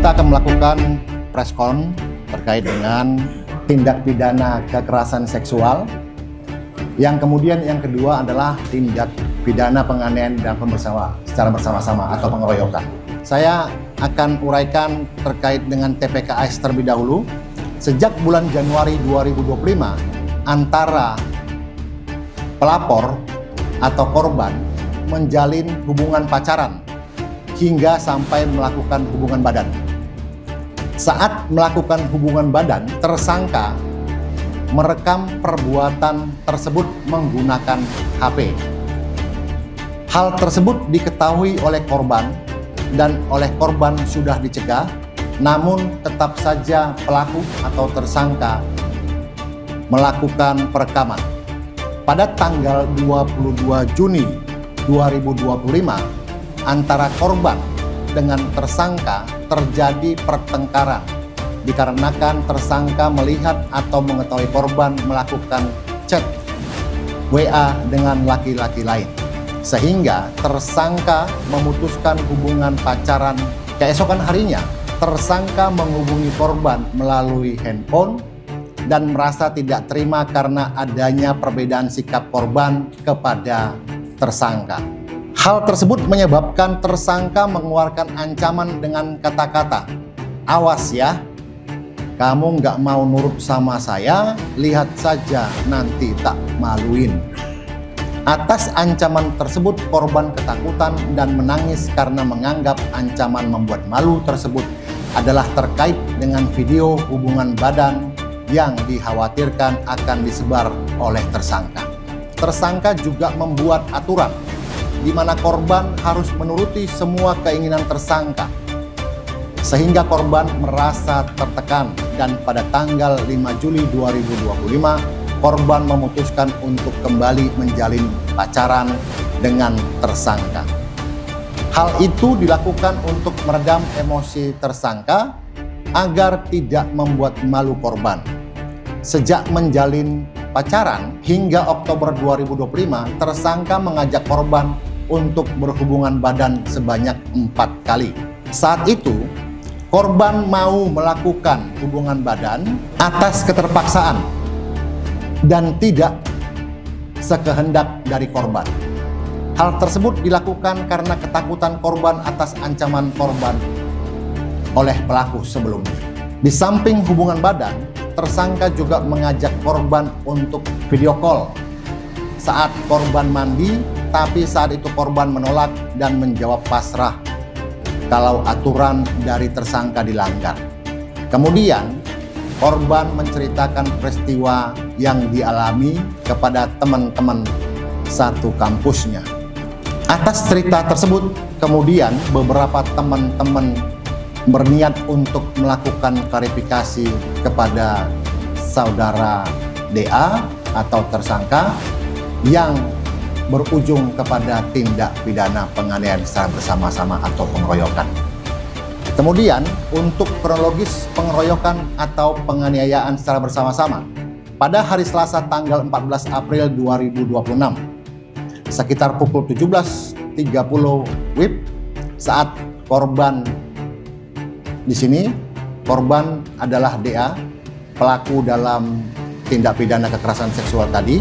Kita akan melakukan preskon terkait dengan tindak pidana kekerasan seksual. Yang kemudian yang kedua adalah tindak pidana penganiayaan dan secara bersama-sama atau pengeroyokan. Saya akan uraikan terkait dengan TPKS terlebih dahulu. Sejak bulan Januari 2025, antara pelapor atau korban menjalin hubungan pacaran hingga sampai melakukan hubungan badan. Saat melakukan hubungan badan, tersangka merekam perbuatan tersebut menggunakan HP. Hal tersebut diketahui oleh korban dan oleh korban sudah dicegah, namun tetap saja pelaku atau tersangka melakukan perekaman. Pada tanggal 22 Juni 2025, antara korban dengan tersangka terjadi pertengkaran dikarenakan tersangka melihat atau mengetahui korban melakukan chat WA dengan laki-laki lain, sehingga tersangka memutuskan hubungan pacaran. Keesokan harinya, tersangka menghubungi korban melalui handphone dan merasa tidak terima karena adanya perbedaan sikap korban kepada tersangka. Hal tersebut menyebabkan tersangka mengeluarkan ancaman dengan kata-kata, "Awas ya, kamu nggak mau nurut sama saya, lihat saja nanti tak maluin." Atas ancaman tersebut, korban ketakutan dan menangis karena menganggap ancaman membuat malu tersebut adalah terkait dengan video hubungan badan yang dikhawatirkan akan disebar oleh tersangka. Tersangka juga membuat aturan di mana korban harus menuruti semua keinginan tersangka, sehingga korban merasa tertekan, dan pada tanggal 5 Juli 2025 korban memutuskan untuk kembali menjalin pacaran dengan tersangka. Hal itu dilakukan untuk meredam emosi tersangka agar tidak membuat malu korban. Sejak menjalin pacaran hingga Oktober 2025, tersangka mengajak korban untuk berhubungan badan sebanyak 4 kali. Saat itu, korban mau melakukan hubungan badan atas keterpaksaan dan tidak sekehendak dari korban. Hal tersebut dilakukan karena ketakutan korban atas ancaman korban oleh pelaku sebelumnya. Di samping hubungan badan, tersangka juga mengajak korban untuk video call saat korban mandi, tapi saat itu korban menolak dan menjawab pasrah kalau aturan dari tersangka dilanggar. Kemudian, korban menceritakan peristiwa yang dialami kepada teman-teman satu kampusnya. Atas cerita tersebut, kemudian beberapa teman-teman berniat untuk melakukan klarifikasi kepada saudara DA atau tersangka yang berujung kepada tindak pidana penganiayaan secara bersama-sama atau pengeroyokan. Kemudian, untuk kronologis pengeroyokan atau penganiayaan secara bersama-sama, pada hari Selasa tanggal 14 April 2026, sekitar pukul 17.30 WIB, saat korban di sini, korban adalah DA, pelaku dalam tindak pidana kekerasan seksual tadi,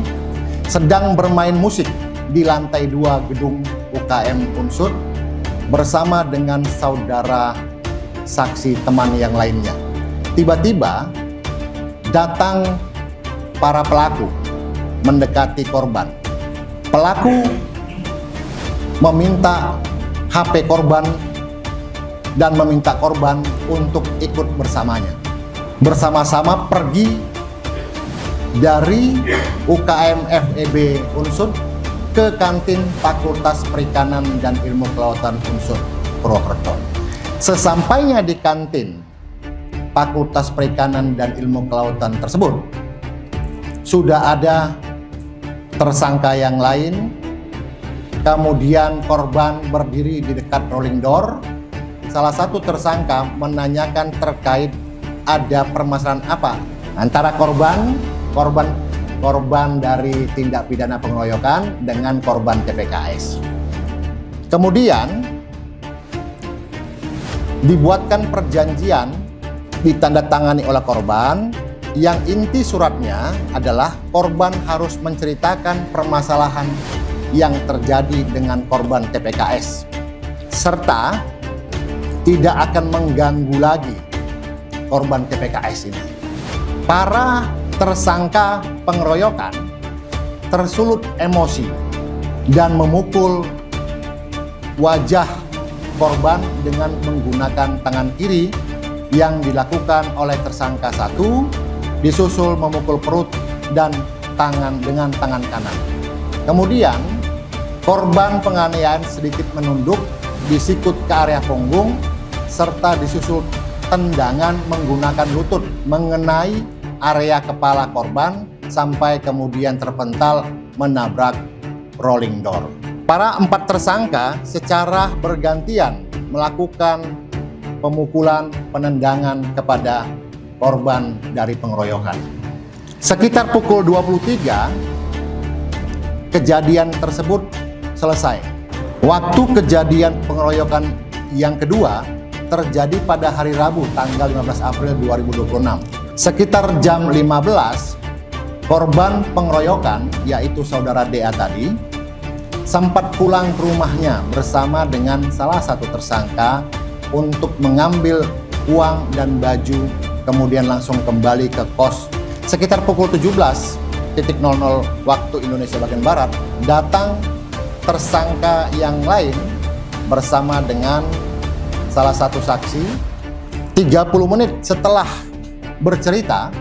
sedang bermain musik di lantai 2 gedung UKM Unsur bersama dengan saudara saksi teman yang lainnya. Tiba-tiba datang para pelaku mendekati korban. Pelaku meminta HP korban dan meminta korban untuk ikut bersamanya. Bersama-sama pergi dari UKM FEB Unsur ke kantin Fakultas Perikanan dan Ilmu Kelautan Unsur Purwokerto. Sesampainya di kantin Fakultas Perikanan dan Ilmu Kelautan tersebut, sudah ada tersangka yang lain. Kemudian korban berdiri di dekat rolling door. Salah satu tersangka menanyakan terkait ada permasalahan apa antara korban dari tindak pidana pengeroyokan dengan korban TPKS. Kemudian dibuatkan perjanjian ditandatangani oleh korban yang inti suratnya adalah korban harus menceritakan permasalahan yang terjadi dengan korban TPKS serta tidak akan mengganggu lagi korban TPKS ini. Para tersangka pengeroyokan tersulut emosi dan memukul wajah korban dengan menggunakan tangan kiri yang dilakukan oleh tersangka 1, disusul memukul perut dan tangan dengan tangan kanan. Kemudian korban penganiayaan sedikit menunduk, disikut ke area punggung, serta disusul tendangan menggunakan lutut mengenai area kepala korban sampai kemudian terpental menabrak rolling door. Para 4 tersangka secara bergantian melakukan pemukulan, penendangan kepada korban dari pengeroyokan. Sekitar pukul 23, kejadian tersebut selesai. Waktu kejadian pengeroyokan yang kedua terjadi pada hari Rabu tanggal 15 April 2026. Sekitar jam 15, korban pengeroyokan yaitu saudara DA tadi sempat pulang ke rumahnya bersama dengan salah satu tersangka untuk mengambil uang dan baju, kemudian langsung kembali ke kos. Sekitar pukul 17.00 waktu Indonesia bagian Barat, datang tersangka yang lain bersama dengan salah satu saksi. 30 menit setelah bercerita,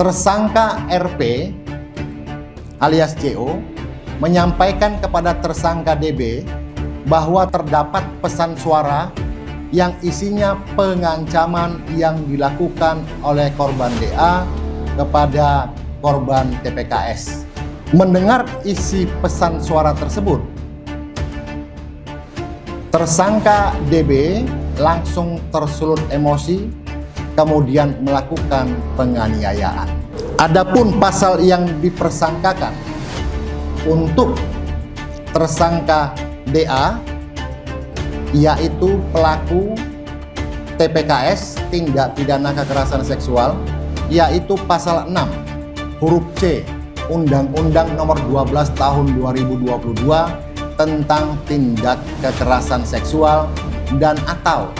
tersangka RP alias JO menyampaikan kepada tersangka DB bahwa terdapat pesan suara yang isinya pengancaman yang dilakukan oleh korban DA kepada korban TPKS. Mendengar isi pesan suara tersebut, tersangka DB langsung tersulut emosi, kemudian melakukan penganiayaan. Adapun pasal yang dipersangkakan untuk tersangka DA yaitu pelaku TPKS, tindak pidana kekerasan seksual, yaitu pasal 6 huruf C Undang-Undang Nomor 12 Tahun 2022 tentang tindak kekerasan seksual, dan atau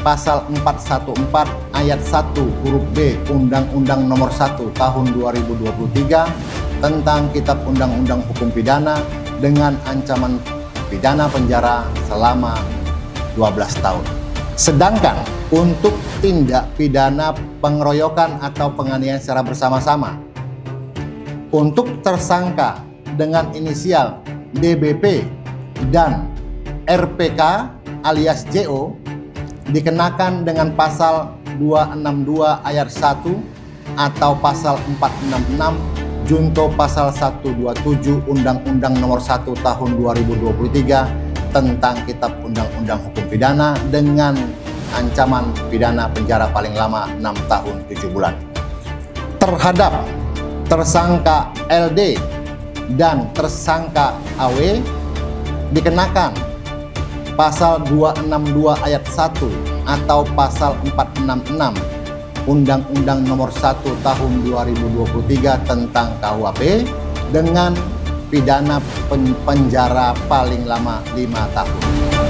pasal 414 ayat 1 huruf B Undang-Undang Nomor 1 Tahun 2023 tentang Kitab Undang-Undang Hukum Pidana dengan ancaman pidana penjara selama 12 tahun. Sedangkan untuk tindak pidana pengeroyokan atau penganiayaan secara bersama-sama, untuk tersangka dengan inisial DBP dan RPK alias JO dikenakan dengan pasal 262 ayat 1 atau pasal 466 junto pasal 127 Undang-Undang Nomor 1 Tahun 2023 tentang Kitab Undang-Undang Hukum Pidana dengan ancaman pidana penjara paling lama 6 tahun 7 bulan. Terhadap tersangka LD dan tersangka AW dikenakan pasal 262 ayat 1 atau pasal 466 Undang-Undang Nomor 1 Tahun 2023 tentang KUHP dengan pidana penjara paling lama 5 tahun.